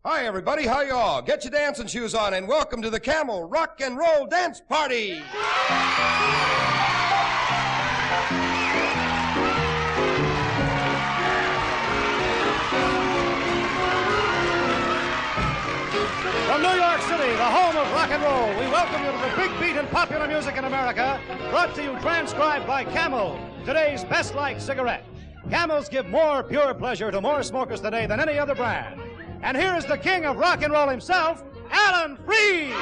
Hi, everybody. How y'all? Get your dancing shoes on and welcome to the Camel Rock and Roll Dance Party. From New York City, the home of rock and roll, we welcome you to the big beat in popular music in America, brought to you transcribed by Camel, today's best-liked cigarette. Camels give more pure pleasure to more smokers today than any other brand. And here is the king of rock and roll himself, Alan Freed.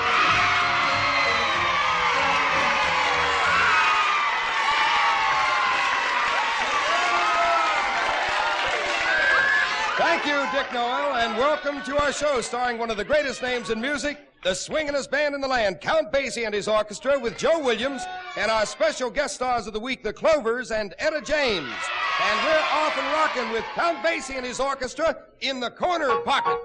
Thank you, Dick Noel, and welcome to our show starring one of the greatest names in music, the swingin'est band in the land, Count Basie and his orchestra with Joe Williams, and our special guest stars of the week, the Clovers and Etta James. And we're off and rocking with Count Basie and his orchestra in the corner pocket.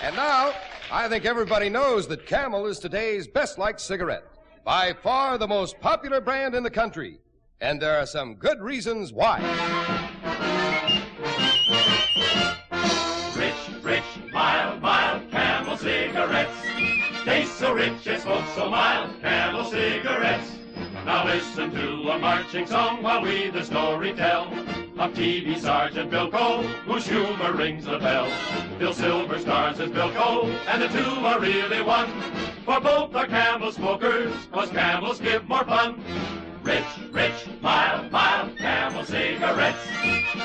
And now, I think everybody knows that Camel is today's best-liked cigarette. By far the most popular brand in the country. And there are some good reasons why. Rich, mild, Camel cigarettes. Taste so rich and smoke so mild, Camel cigarettes. Now listen to a marching song while we the story tell of TV Sergeant Bilko, whose humor rings a bell. Bill Silver stars as Bilko, and the two are really one. For both are Camel smokers, 'cause Camels give more fun. Rich, mild, Camel cigarettes.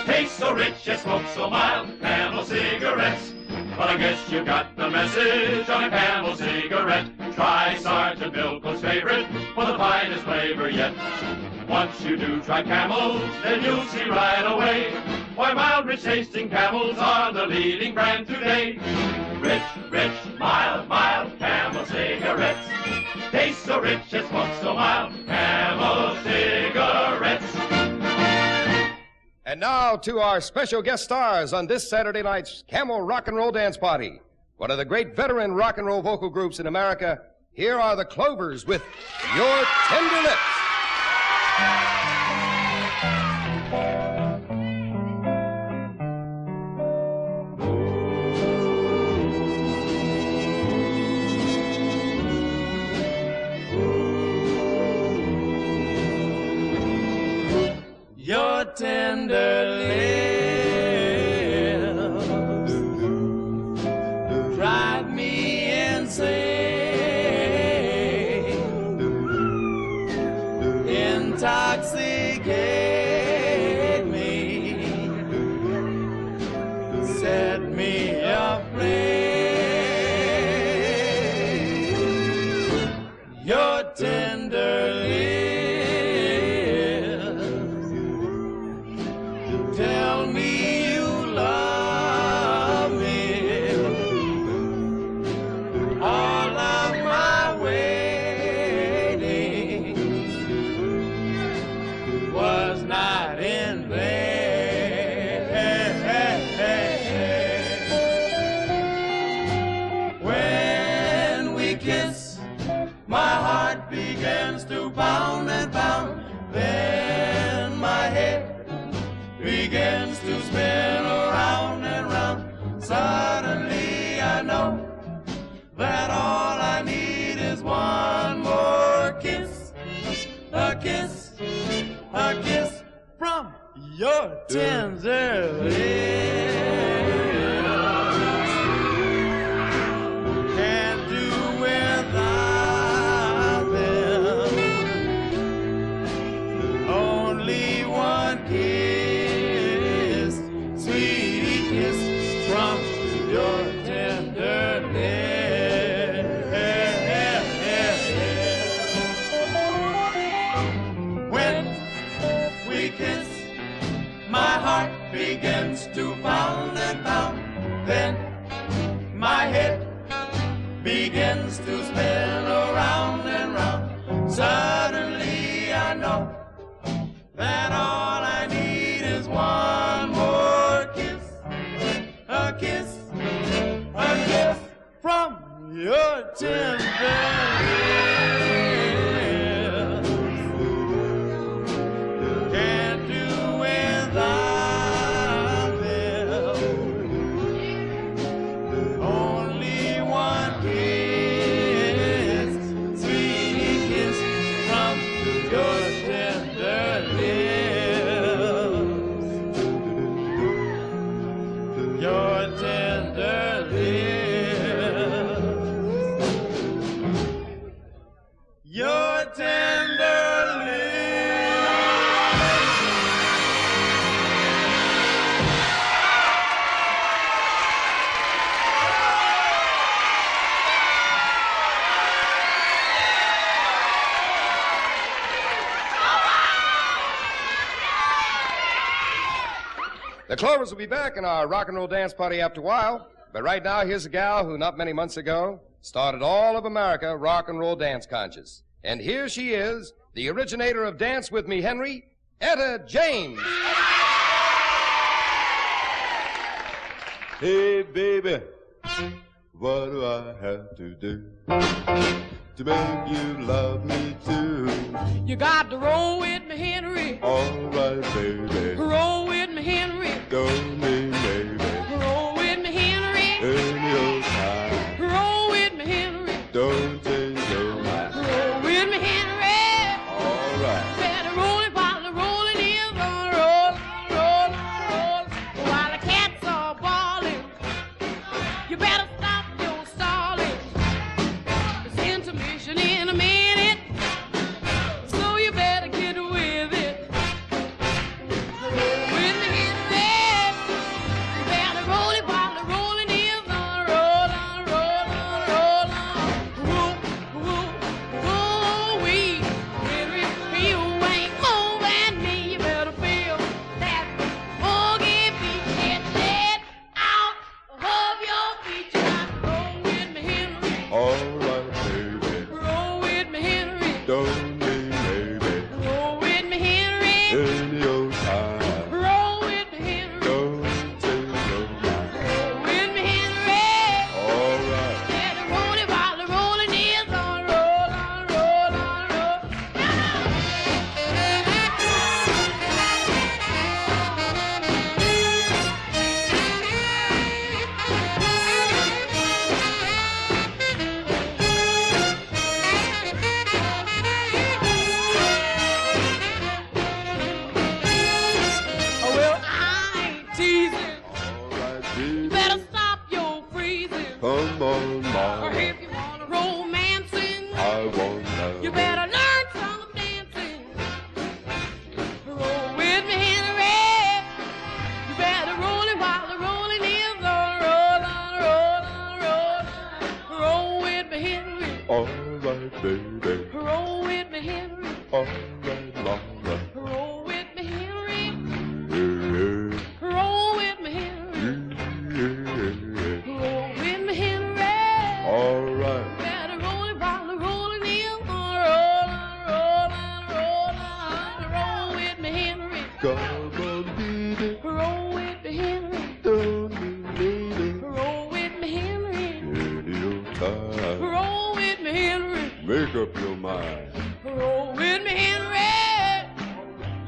Taste so rich and smoke so mild, Camel cigarettes. Well, I guess you got the message on a Camel cigarette. Try Sergeant Bilko's favorite for the finest flavor yet. Once you do try Camels, then you'll see right away why mild, rich tasting Camels are the leading brand today. Rich, mild, Camel cigarettes. Taste so rich and smoke so mild, Camel cigarettes. And now to our special guest stars on this Saturday night's Camel Rock and Roll Dance Party. One of the great veteran rock and roll vocal groups in America. Here are the Clovers with Your Tender Lips. Your tender lips drive me insane, intoxicate me, set me aflame. Your tender lips tell me you love me. All of my waiting was not in vain. When we kiss, my heart begins to pound and pound. Then my head begins to spin around and round. Suddenly I know that all I need is one more kiss. A kiss, a kiss from your tender lips. Can't do without them. Only one kiss, sweet kiss from your tender lips. When we kiss, my heart begins to pound and pound. Then my head begins to spin around and round. Suddenly I know that all I need is one more kiss. A kiss, a kiss from your tender lips. Can't do without them. Only one kiss, sweet kiss from your tender lips. Your tender lips. Your tender lips. The Clovers will be back in our rock and roll dance party after a while. But right now, here's a gal who not many months ago started all of America rock and roll dance conscious. And here she is, the originator of Dance With Me, Henry, Etta James. Hey, baby, What do I have to do to make you love me too? You got to roll with me, Henry. All right, baby. Roll with me, Henry. Don't mean maybe. Roll with me, Henry. Any old time. Roll with me, Henry. Don't change your mind. Roll with me, Henry. All right. Better roll it while the rolling is on. Roll, roll, roll. While the cats are bawling, you better stop your stalling. It's intermission in a minute, so you better get with it. Roll with me, Henry. You better roll it while the rolling is on. Roll on, roll on, roll on. Roll, roll, roll, we. Henry, you ain't moving me. You better feel that boogie beat. Get that out of your feet. You got to roll with me, Henry. All right, baby. Roll with me, Henry. Don't mean maybe. Roll with me, Henry. Any old time. Roll with me, Henry. Don't change your mind. Roll with me, Henry. All right. Better roll it while the rolling is on. Roll on, roll on, roll. Oh, well, I ain't teasing. All right, baby. Better stop your freezing. Come on, Or mama. if you want to romancing, I won't know. you better learn some dancing. Roll with me, Henry. You better roll it while the rolling is on. Roll on, roll on, roll on. Roll with me, Henry. All right, baby. Roll with me, Henry. All right, mama. Roll with me, Henry. Yeah, Roll with me, Henry. yeah. Roll with me, Henry. All right. Better roll it while the rolling is on. Roll on, roll on, roll on. Roll with me, Henry. Come on, baby. Roll with me, Henry. Don't mean maybe. Roll with me, Henry. Any old time. Roll with me, Henry. Make up your mind. Roll with me, Henry.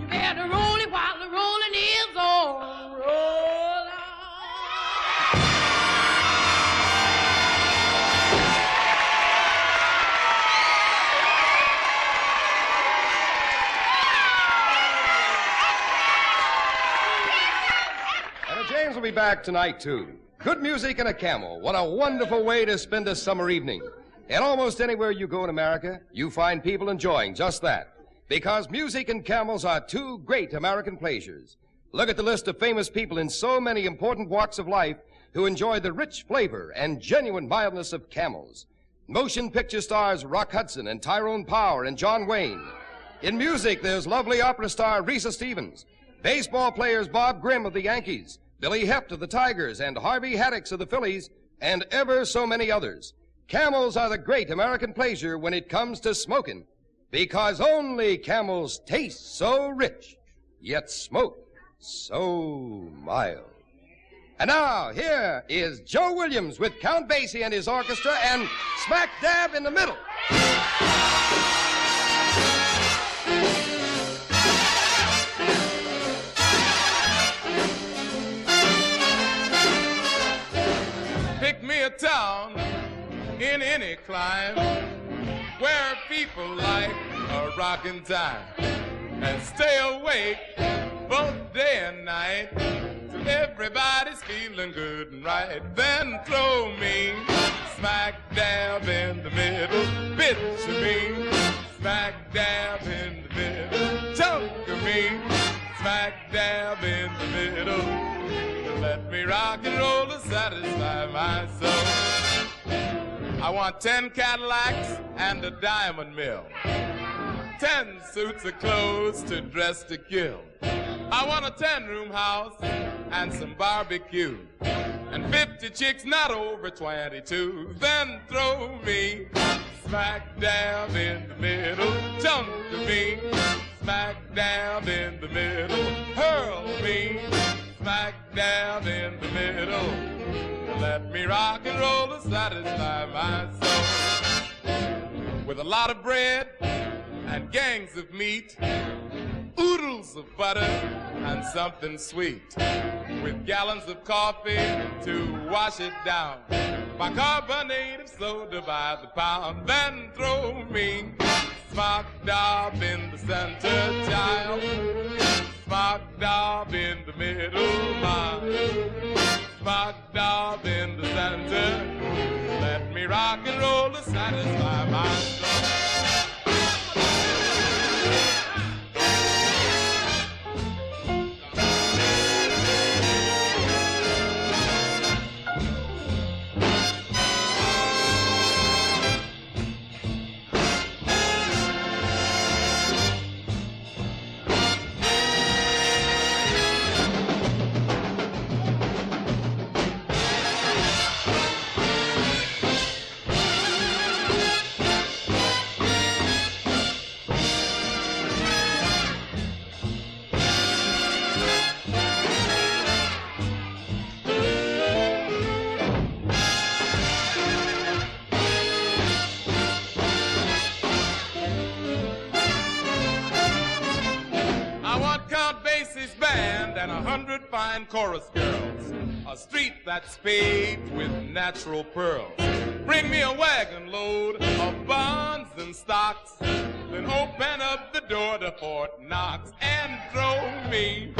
You better roll it while the rolling is on. Roll on. And James will be back tonight, too. Good music and a camel. What a wonderful way to spend a summer evening. And almost anywhere you go in America, you find people enjoying just that. Because music and camels are two great American pleasures. Look at the list of famous people in so many important walks of life who enjoy the rich flavor and genuine mildness of camels. Motion picture stars Rock Hudson and Tyrone Power and John Wayne. In music, there's lovely opera star Risa Stevens, baseball players Bob Grimm of the Yankees, Billy Heft of the Tigers, and Harvey Haddix of the Phillies, and ever so many others. Camels are the great American pleasure when it comes to smoking, because only camels taste so rich, yet smoke so mild. And now, here is Joe Williams with Count Basie and his orchestra, and smack dab in the middle. Pick me a town in any clime where people like a rockin' time and stay awake both day and night till everybody's feeling good and right. Then throw me smack dab in the middle, picture me smack dab in the middle, chunk of me smack dab in the middle. Let me rock and roll to satisfy my soul. I want 10 Cadillacs and a diamond mill, 10 suits of clothes to dress to kill. I want a 10-room house and some barbecue, and 50 chicks not over 22. Then throw me smack dab in the middle, chunk of me smack dab in the middle, hurl me smack dab in the middle. Let me rock and roll to satisfy my soul. With a lot of bread and gangs of meat, oodles of butter and something sweet, with gallons of coffee to wash it down, bicarbonate of soda by the pound. Then throw me smock dab in the center, child, smock dab in the middle, smock dab in the center. Let me rock and roll to satisfy my soul. And 100 fine chorus girls, a street that's paved with natural pearls. Bring me a wagon load of bonds and stocks, then open up the door to Fort Knox and throw me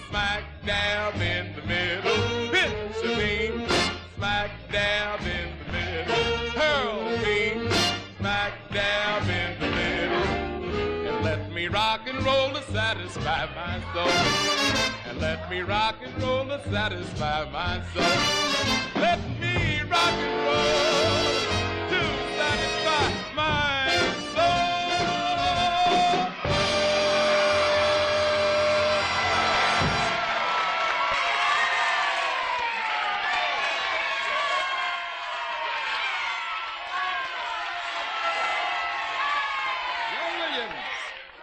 smack dab in the middle. Picture me smack dab in the middle. Hurl me smack dab in the middle. And let me rock and roll to satisfy my soul. And let me rock and roll to satisfy my soul. Let me rock and roll to satisfy my soul.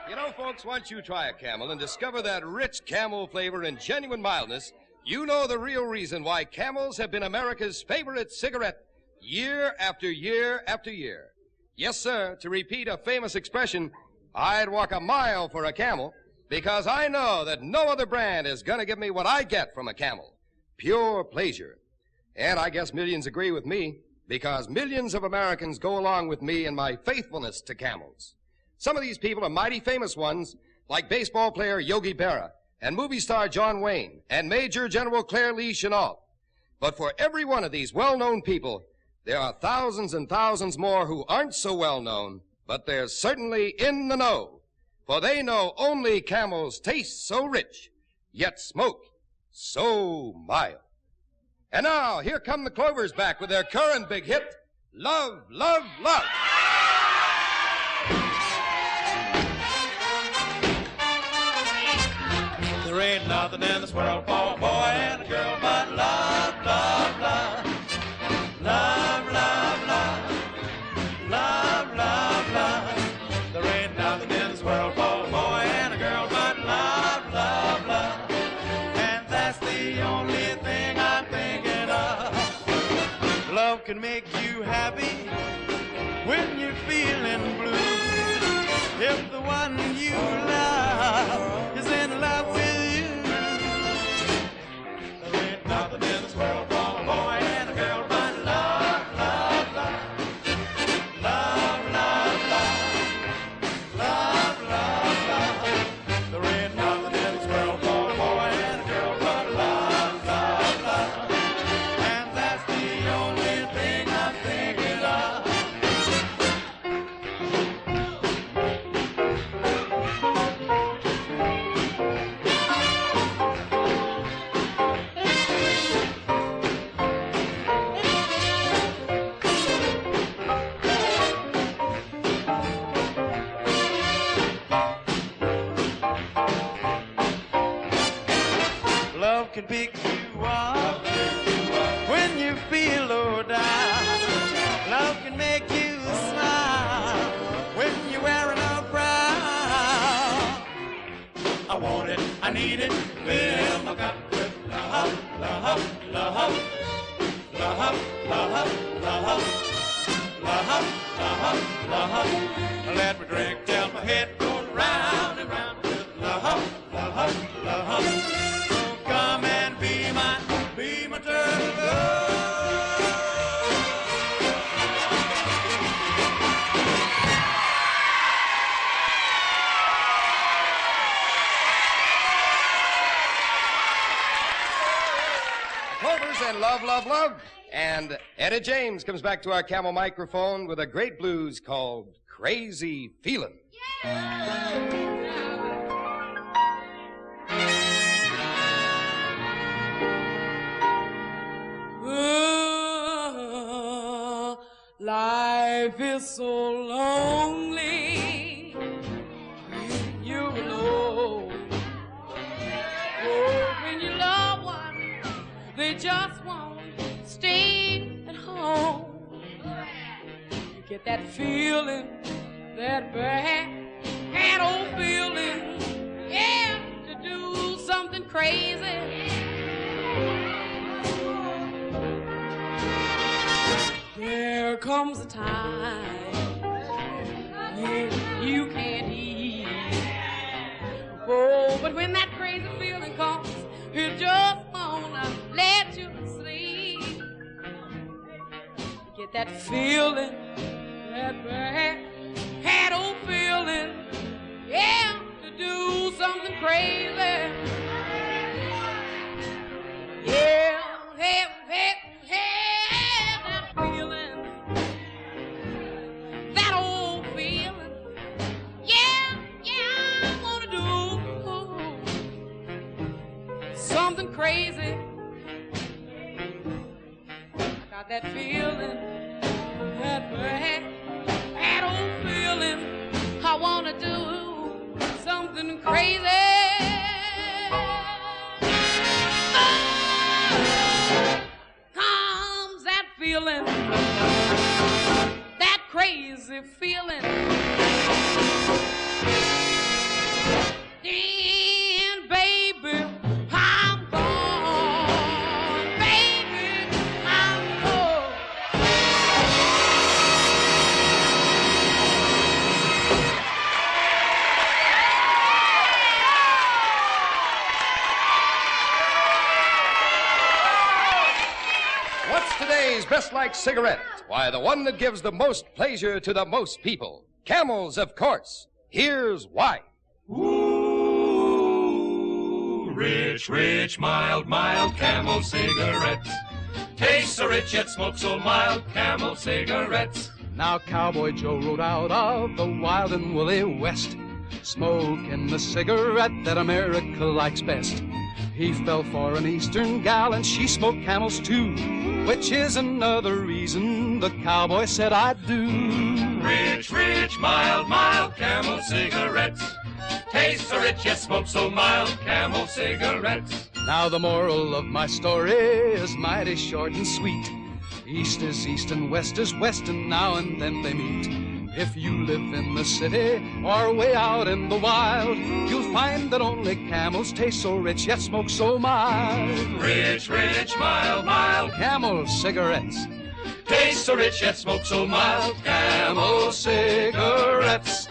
You know, folks, once you try a Camel and discover that rich Camel flavor and genuine mildness, you know the real reason why Camels have been America's favorite cigarette year after year after year. Yes, sir, to repeat a famous expression, I'd walk a mile for a Camel, because I know that no other brand is going to give me what I get from a Camel. Pure pleasure. And I guess millions agree with me, because millions of Americans go along with me in my faithfulness to Camels. Some of these people are mighty famous ones, like baseball player Yogi Berra, and movie star John Wayne, and Major General Claire Lee Chenault. But for every one of these well-known people, there are thousands and thousands more who aren't so well-known, but they're certainly in the know. For they know only Camels taste so rich, yet smoke so mild. And now, here come the Clovers back with their current big hit, Love, Love, Love. There ain't nothing in this world for a boy and a girl but love, love, love. Love, love, love. Love, love, love. There ain't nothing in this world for a boy and a girl but love, love, love. And that's the only thing I'm thinking of. Love can make you happy when you're feeling blue. If the one you love is in love with nothing in this world for a boy and a girl but love, love, love. Love, love, love. Love, love, love. There ain't nothing in this world for a boy and a girl but love, love, love. And that's the only thing I'm thinking of. Love can pick you up when you feel low down. Love can make you smile when you're wearing a frown. I want it, I need it, fill my cup with love, love, love, love, Let me drink till my head goes round and round with love. Come and be my turtle dove. Clovers and Love, Love, Love. And Etta James comes back to our Camel microphone with a great blues called Crazy Feelin'. Life is so lonely when you're alone. Oh, when your loved one, they just won't stay at home. You get that feeling, that bad old feeling, yeah, to do something crazy. There comes a time when you can't eat. Oh, but when that crazy feeling comes, you just wanna let you sleep. You get that feeling, that bad old feeling, yeah, to do something crazy. Yeah, hey, hey, hey, that feeling, that old feeling, yeah, I wanna do something crazy. I got that feeling, that bad old feeling, I wanna do something crazy. Comes that feeling, that crazy feeling. And baby, I'm gone. Baby, I'm gone. What's today's best liked cigarette? Why, the one that gives the most pleasure to the most people. Camels, of course. Here's why. Ooh, rich, rich, mild, mild Camel cigarettes. Taste so rich yet smoke so mild, Camel cigarettes. Now Cowboy Joe rode out of the wild and woolly West, smoking the cigarette that America likes best. He fell for an Eastern gal and she smoked Camels too, which is another reason the cowboy said I do. Rich, rich, mild, mild Camel cigarettes. Taste so rich yet smoke so mild, Camel cigarettes. Now the moral of my story is mighty short and sweet. East is east and west is west, and now and then they meet. If you live in the city or way out in the wild, you'll find that only Camels taste so rich yet smoke so mild. Rich, rich, mild, mild Camel cigarettes. Taste so rich yet smoke so mild, Camel cigarettes.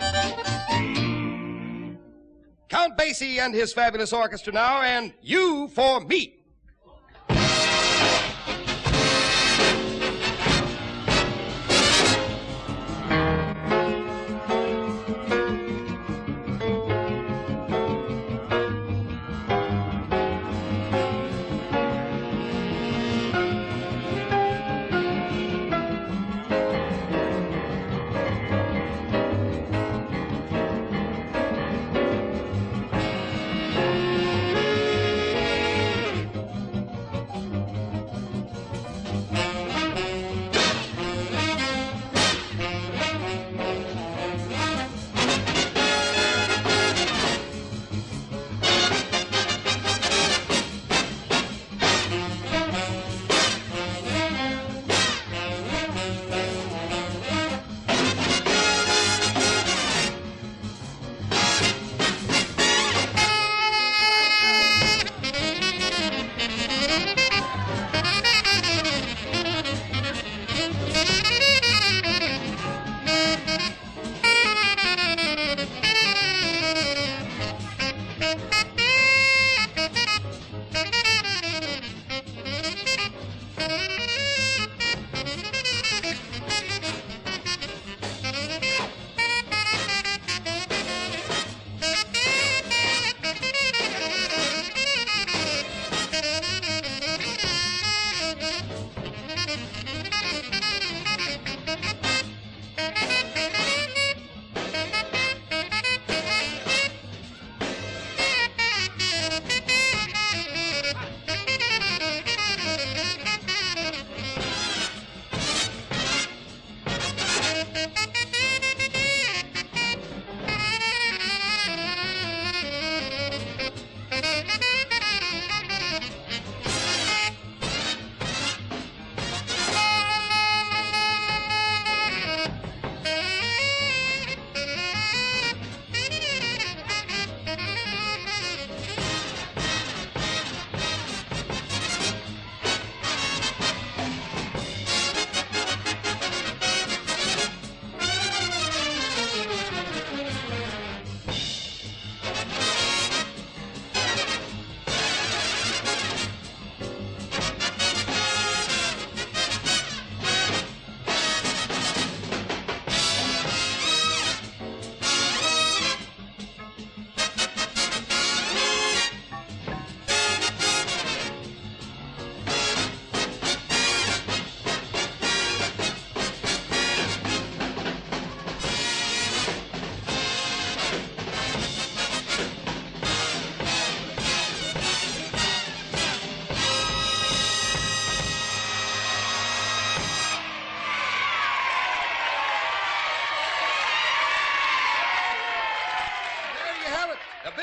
Count Basie and his fabulous orchestra now, and You for Me.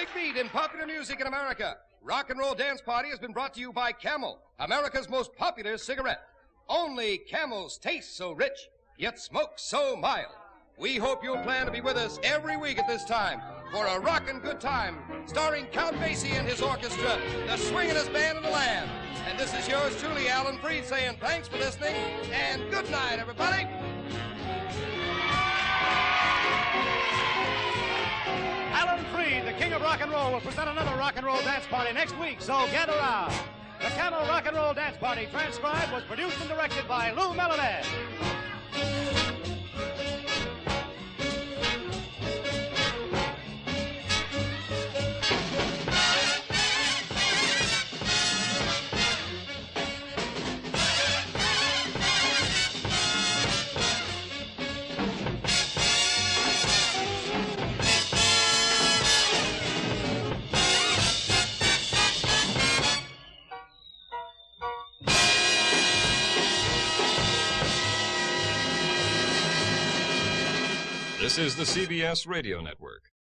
big beat in popular music in America. Rock and Roll Dance Party has been brought to you by Camel, America's most popular cigarette. Only Camel's taste so rich, yet smoke so mild. We hope you'll plan to be with us every week at this time for a rockin' good time, starring Count Basie and his orchestra, the swingin'est band in the land. And this is yours truly, Alan Freed, saying thanks for listening, and good night, everybody. Alan Freed, the king of rock and roll, will present another rock and roll dance party next week, so get around. The Camel Rock and Roll Dance Party, transcribed, was produced and directed by Lou Melody. This is the CBS Radio Network.